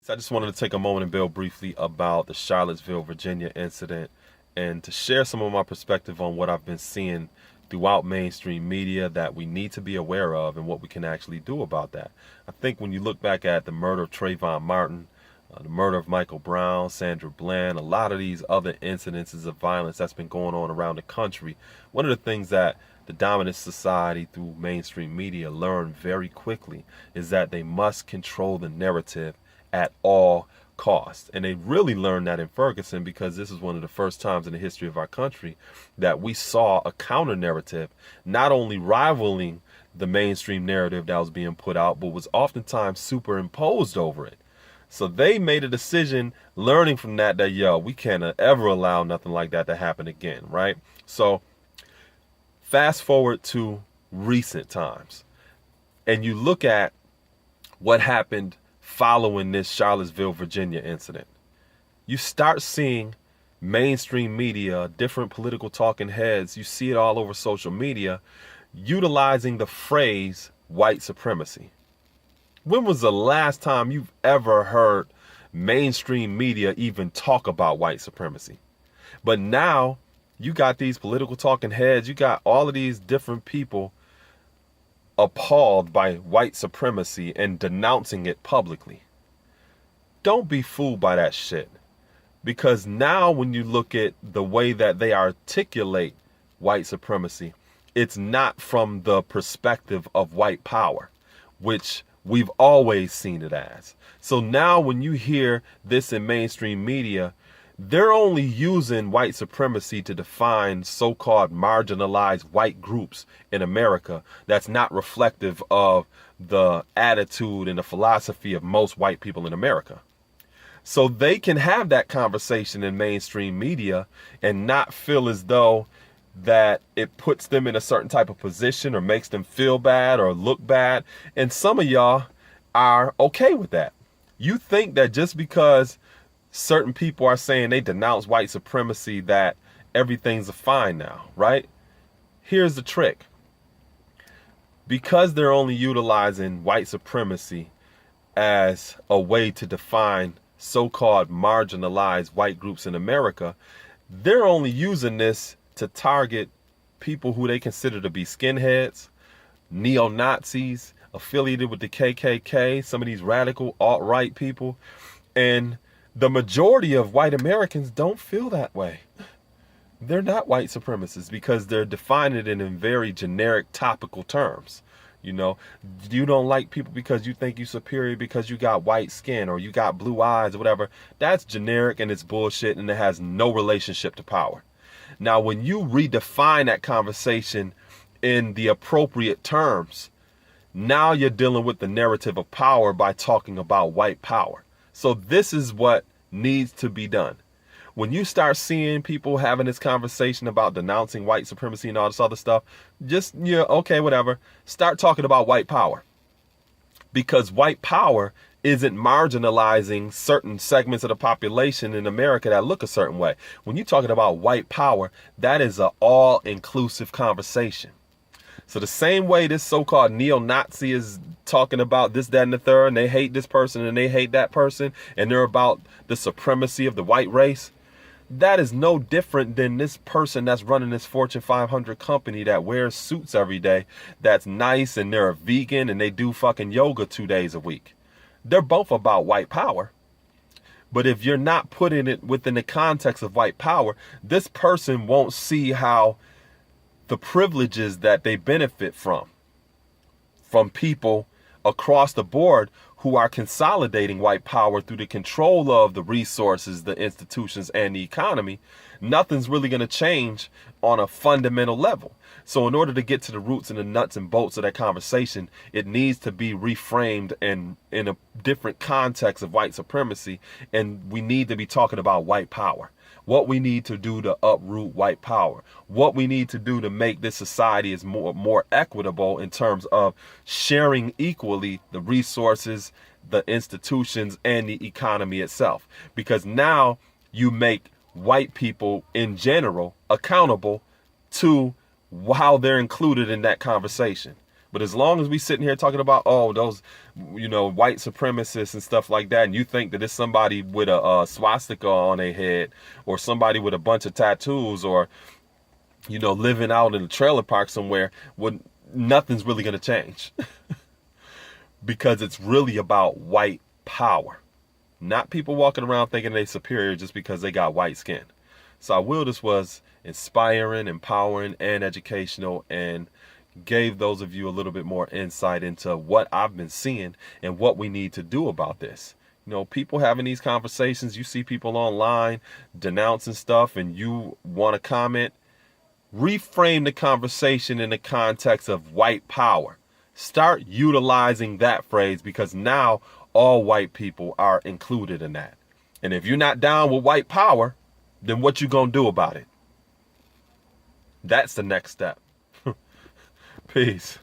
So I just wanted to take a moment and build briefly about the Charlottesville, Virginia incident and to share some of my perspective on what I've been seeing throughout mainstream media that we need to be aware of and what we can actually do about that. I think when you look back at the murder of Trayvon Martin, the murder of Michael Brown, Sandra Bland, a lot of these other incidences of violence that's been going on around the country, one of the things that the dominant society through mainstream media learned very quickly is that they must control the narrative at all costs. And they really learned that in Ferguson because this is one of the first times in the history of our country that we saw a counter narrative not only rivaling the mainstream narrative that was being put out, but was oftentimes superimposed over it. So they made a decision learning from that yo, we can't ever allow nothing like that to happen again, right? So fast forward to recent times and you look at what happened following this Charlottesville, Virginia incident. You start seeing mainstream media, different political talking heads, you see it all over social media, utilizing the phrase white supremacy. When was the last time you've ever heard mainstream media even talk about white supremacy? But now you got these political talking heads, you got all of these different people appalled by white supremacy and denouncing it publicly. Don't be fooled by that shit. Because now when you look at the way that they articulate white supremacy, it's not from the perspective of white power, which we've always seen it as. So now when you hear this in mainstream media, they're only using white supremacy to define so-called marginalized white groups in America that's not reflective of the attitude and the philosophy of most white people in America. So they can have that conversation in mainstream media and not feel as though that it puts them in a certain type of position or makes them feel bad or look bad. And some of y'all are okay with that. You think that just because certain people are saying they denounce white supremacy that everything's fine now, right? Here's the trick. Because they're only utilizing white supremacy as a way to define so-called marginalized white groups in America, they're only using this to target people who they consider to be skinheads, neo-Nazis, affiliated with the KKK, some of these radical alt-right people. And the majority of white Americans don't feel that way. They're not white supremacists because they're defining it in very generic topical terms. You know, you don't like people because you think you're superior because you got white skin or you got blue eyes or whatever. That's generic and it's bullshit and it has no relationship to power. Now, when you redefine that conversation in the appropriate terms, now you're dealing with the narrative of power by talking about white power. So this is what needs to be done. When you start seeing people having this conversation about denouncing white supremacy and all this other stuff, just, okay, whatever. Start talking about white power. Because white power isn't marginalizing certain segments of the population in America that look a certain way. When you're talking about white power, that is an all-inclusive conversation. So the same way this so-called neo-Nazi is talking about this, that, and the third, and they hate this person and they hate that person, and they're about the supremacy of the white race, that is no different than this person that's running this Fortune 500 company that wears suits every day, that's nice, and they're a vegan, and they do fucking yoga 2 days a week. They're both about white power. But if you're not putting it within the context of white power, this person won't see how the privileges that they benefit from people across the board who are consolidating white power through the control of the resources, the institutions, and the economy, nothing's really going to change on a fundamental level. So in order to get to the roots and the nuts and bolts of that conversation, it needs to be reframed and in a different context of white supremacy. And we need to be talking about white power. What we need to do to uproot white power, what we need to do to make this society is more equitable in terms of sharing equally the resources, the institutions, and the economy itself. Because now you make white people in general accountable to how they're included in that conversation. But as long as we sitting here talking about, oh, those, white supremacists and stuff like that, and you think that it's somebody with a swastika on their head, or somebody with a bunch of tattoos, or, living out in a trailer park somewhere, nothing's really going to change. Because it's really about white power. Not people walking around thinking they're superior just because they got white skin. So I will, this was inspiring, empowering, and educational, and gave those of you a little bit more insight into what I've been seeing and what we need to do about this. People having these conversations, you see people online denouncing stuff and you want to comment, reframe the conversation in the context of white power. Start utilizing that phrase, because now all white people are included in that. And if you're not down with white power, then what you gonna do about it? That's the next step. Peace.